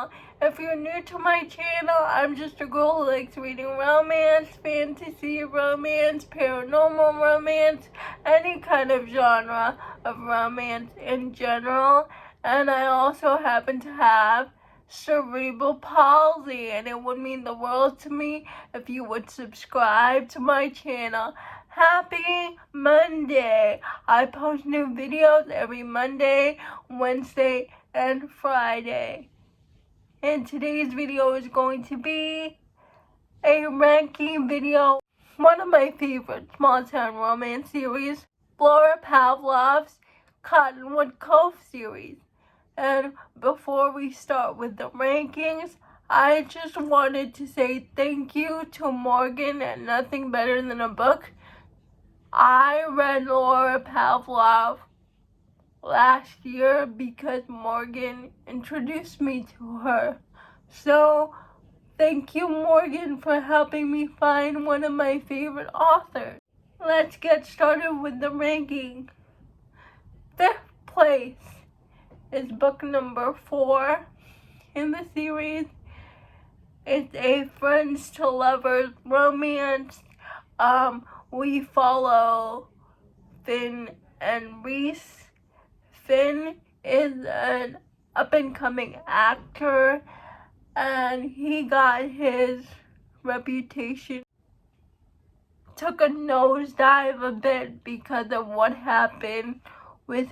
channel. If you're new to my channel, I'm just a girl who likes reading romance, fantasy, romance, paranormal romance, any kind of genre of romance in general. And I also happen to have cerebral palsy, and it would mean the world to me if you would subscribe to my channel. Happy Monday! I post new videos every Monday, Wednesday, and Friday. And today's video is going to be a ranking video. One of my favorite small town romance series, Laura Pavlov's Cottonwood Cove series. And before we start with the rankings, I just wanted to say thank you to Morgan at Nothing Better Than a Book. I read Laura Pavlov last year because Morgan introduced me to her. So, thank you, Morgan, for helping me find one of my favorite authors. Let's get started with the ranking. 5th place is book number 4 in the series. It's a friends to lovers romance. We follow Finn and Reese. Finn is an up-and-coming actor, and he got his reputation took a nosedive a bit because of what happened with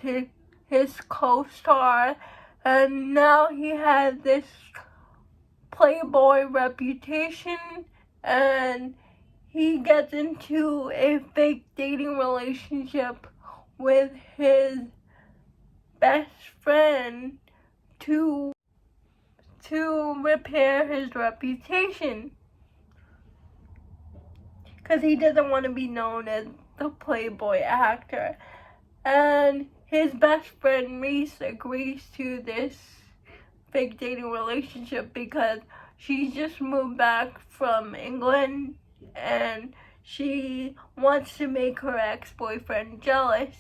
his co-star, and now he has this playboy reputation, and he gets into a fake dating relationship with his best friend to repair his reputation, because he doesn't want to be known as the playboy actor. And his best friend Reese agrees to this fake dating relationship because she just moved back from England and she wants to make her ex-boyfriend jealous,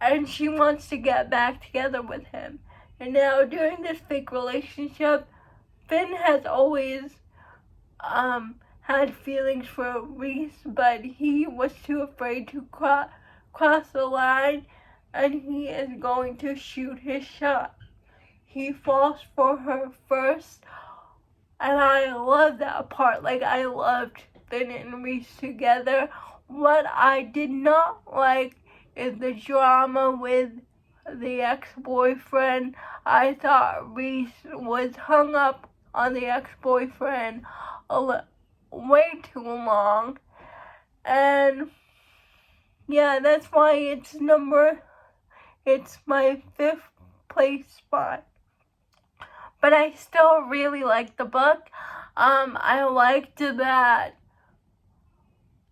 and she wants to get back together with him. And now during this fake relationship, Finn has always had feelings for Reese, but he was too afraid to cross the line, and he is going to shoot his shot. He falls for her first, and I love that part. Like, I loved Finn and Reese together. What I did not like is the drama with the ex-boyfriend. I thought Reese was hung up on the ex-boyfriend way too long. And yeah, that's why it's my 5th place spot. But I still really like the book. I liked that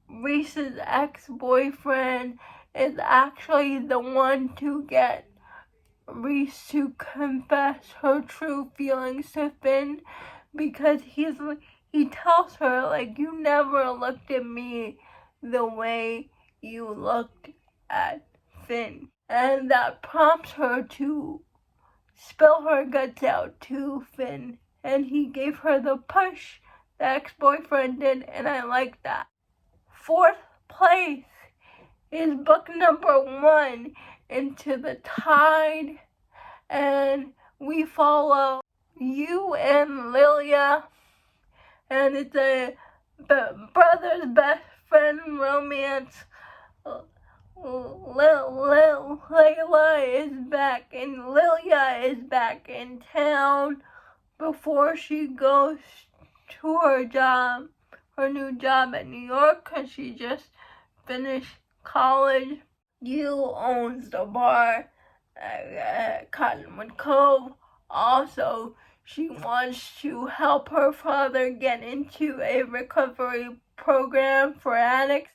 Reese's ex-boyfriend is actually the one to get Reese to confess her true feelings to Finn, because he tells her, like, you never looked at me the way you looked at Finn. And that prompts her to spill her guts out to Finn, and he gave her the push the ex-boyfriend did, and I like that. 4th place is book number 1, Into the Tide, and we follow you and Lilia, and it's a brother's best friend romance. Layla is back, and Lilia is back in town before she goes to her new job at New York, because she just finished college. You owns the bar at Cottonwood Cove. Also, she wants to help her father get into a recovery program for addicts.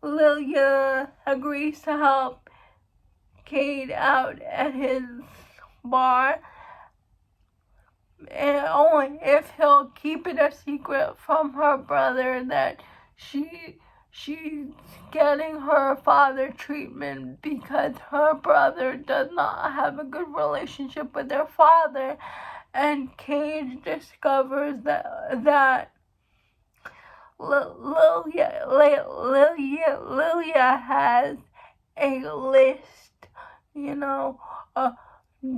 Lilia agrees to help Cade out at his bar, and only if he'll keep it a secret from her brother that she she's getting her father treatment because her brother does not have a good relationship with their father, and Cage discovers that Lilia has a list,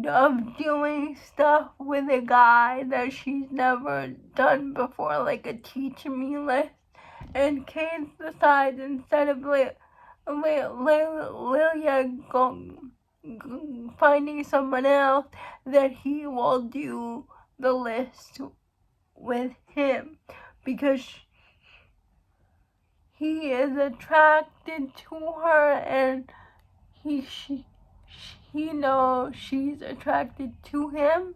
of doing stuff with a guy that she's never done before, like a teach me list. And Cage decides, instead of Lilia finding someone else, that he will do the list with him, because he is attracted to her, and she knows she's attracted to him,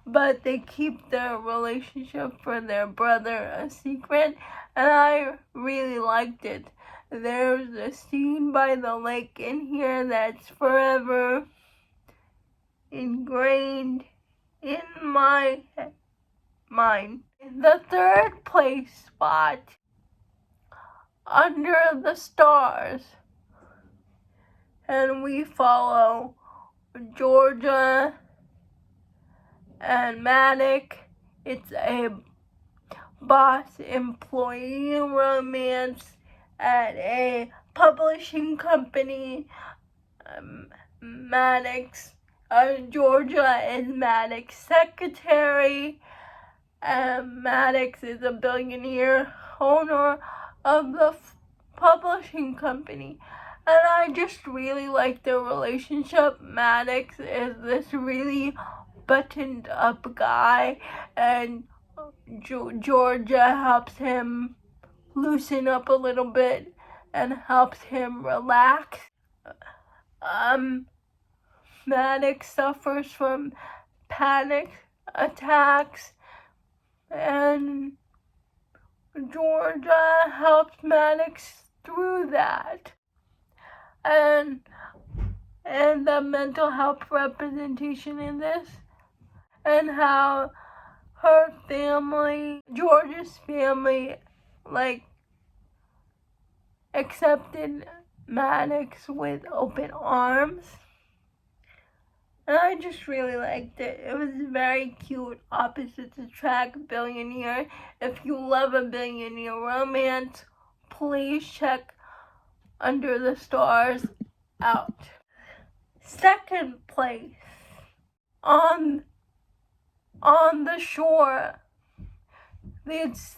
but they keep their relationship for their brother a secret, and I really liked it. There's a scene by the lake in here that's forever ingrained in my mind. In the third place spot, Under the Stars, and we follow Georgia and Maddox. It's a boss-employee romance at a publishing company. Georgia is Maddox's secretary, and Maddox is a billionaire owner of the publishing company. And I just really like their relationship. Maddox is this really buttoned up guy, and Georgia helps him loosen up a little bit and helps him relax. Maddox suffers from panic attacks, and Georgia helps Maddox through that. And the mental health representation in this, and how her family, Georgia's family, accepted Maddox with open arms. And I just really liked it. It was very cute. Opposites attract, billionaire. If you love a billionaire romance, please check Under the Stars out. Second place, On the Shore. It's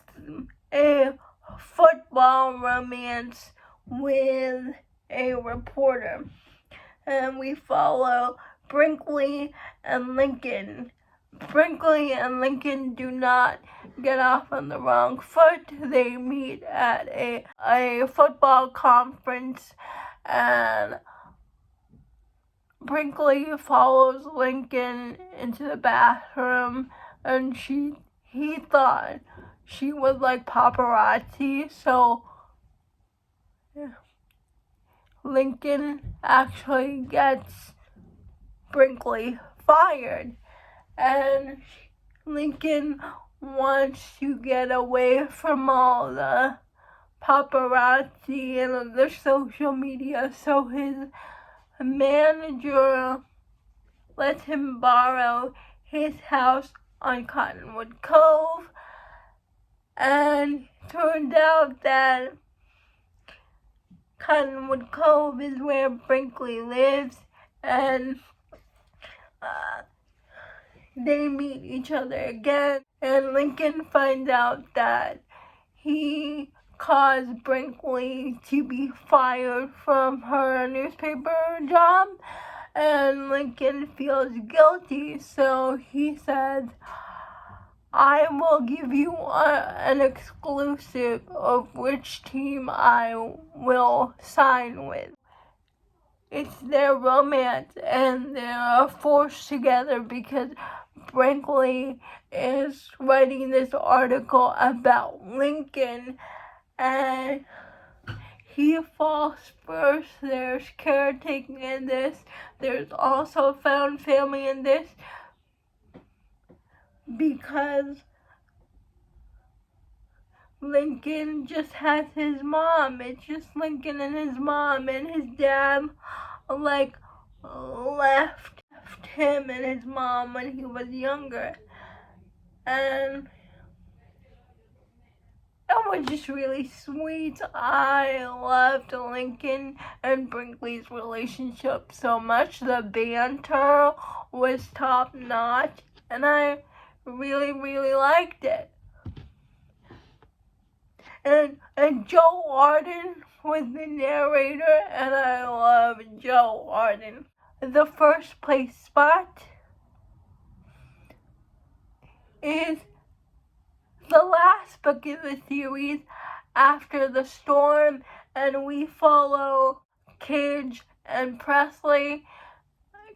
a football romance with a reporter, and we follow Brinkley and Lincoln. Brinkley and Lincoln do not get off on the wrong foot. They meet at a football conference, and Brinkley follows Lincoln into the bathroom, and he thought she was like paparazzi, so Lincoln actually gets Brinkley fired, and Lincoln wants to get away from all the paparazzi and the social media, so his manager lets him borrow his house on Cottonwood Cove, and turned out that Cottonwood Cove is where Brinkley lives, and they meet each other again, and Lincoln finds out that he caused Brinkley to be fired from her newspaper job, and Lincoln feels guilty, so he says, I will give you an exclusive of which team I will sign with. It's their romance, and they're forced together because Brinkley is writing this article about Lincoln, and he falls first. There's caretaking in this. There's also found family in this, because Lincoln just has his mom. It's just Lincoln and his mom, and his dad like left him and his mom when he was younger. And it was just really sweet. I loved Lincoln and Brinkley's relationship so much. The banter was top notch, and I really, really liked it. And Joe Arden was the narrator, and I love Joe Arden. The first place spot is the last book in the series, After the Storm, and we follow Cage and Presley.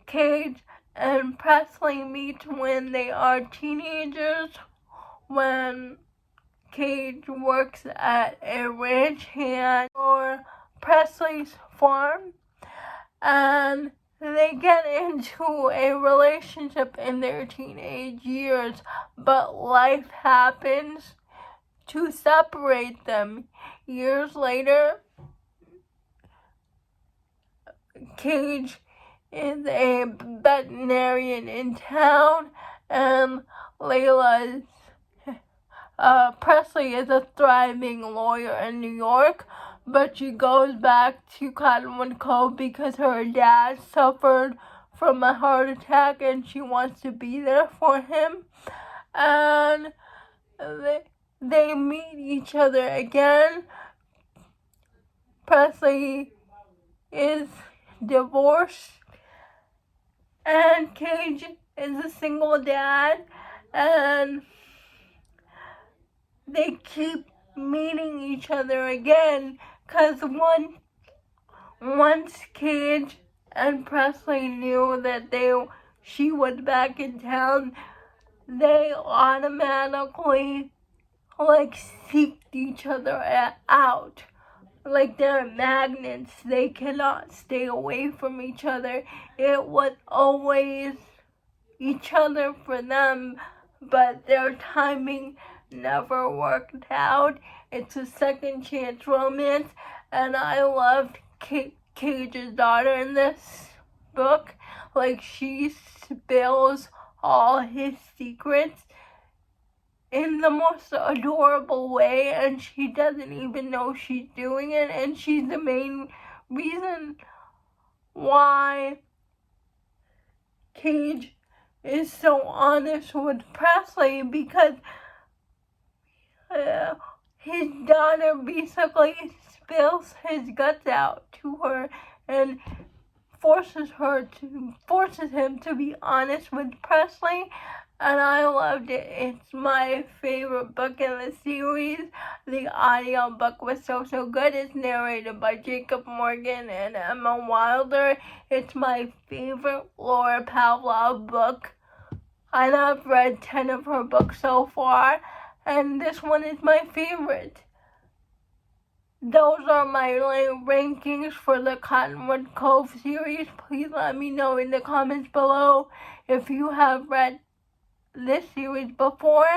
Cage and Presley meet when they are teenagers, when Cage works at a ranch hand for Presley's farm, and they get into a relationship in their teenage years, but life happens to separate them. Years later, Cage is a veterinarian in town, and Presley is a thriving lawyer in New York, but she goes back to Cottonwood Cove because her dad suffered from a heart attack and she wants to be there for him. And they meet each other again. Presley is divorced, and Cage is a single dad, and they keep meeting each other again, because once Cage and Presley knew that she was back in town, they automatically seeked each other out. Like they're magnets. They cannot stay away from each other. It was always each other for them, but their timing never worked out. It's a second chance romance, and I loved Cage's daughter in this book. She spills all his secrets in the most adorable way, and she doesn't even know she's doing it, and she's the main reason why Cage is so honest with Presley, because his daughter basically spills his guts out to her and forces him to be honest with Presley, and I loved it. It's my favorite book in the series. The audio book was so good. It's narrated by Jacob Morgan and Emma Wilder. It's my favorite Laura Pavlov book, and I've read 10 of her books so far, and this one is my favorite. Those are my rankings for the Cottonwood Cove series. Please let me know in the comments below if you have read this series before,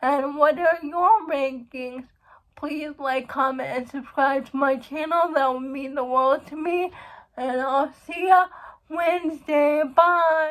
and what are your rankings. Please like, comment, and subscribe to my channel. That would mean the world to me, and I'll see ya Wednesday. Bye.